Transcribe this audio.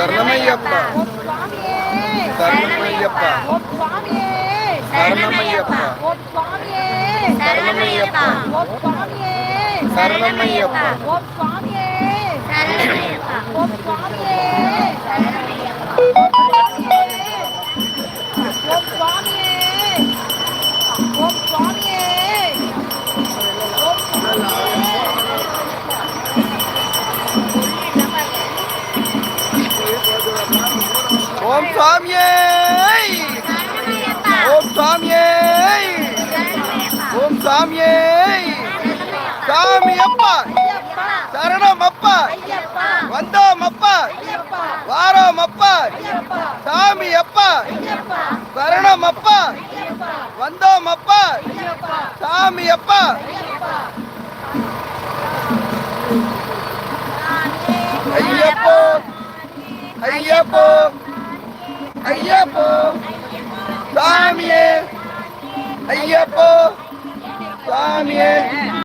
சரணமையப்பா சுவாமியே சரணமையப்பா சுவாமியே சரணமையப்பா சுவாமியே சரணமையப்பா சுவாமியே சரணமையப்பா சுவாமியே சுவாமியே ஓம் சுவாமியே ஓம் சுவாமியே ஓம் சுவாமியே சாமியப்பா சரணமப்பா வந்தோமப்பா வாரோமப்பா சாமியப்பா சரணமப்பா வந்தோமப்பா சாமியப்பா ஐயப்போ ஐயப்போ ஐயப்போ சாமியே ஐயப்போ சாமியே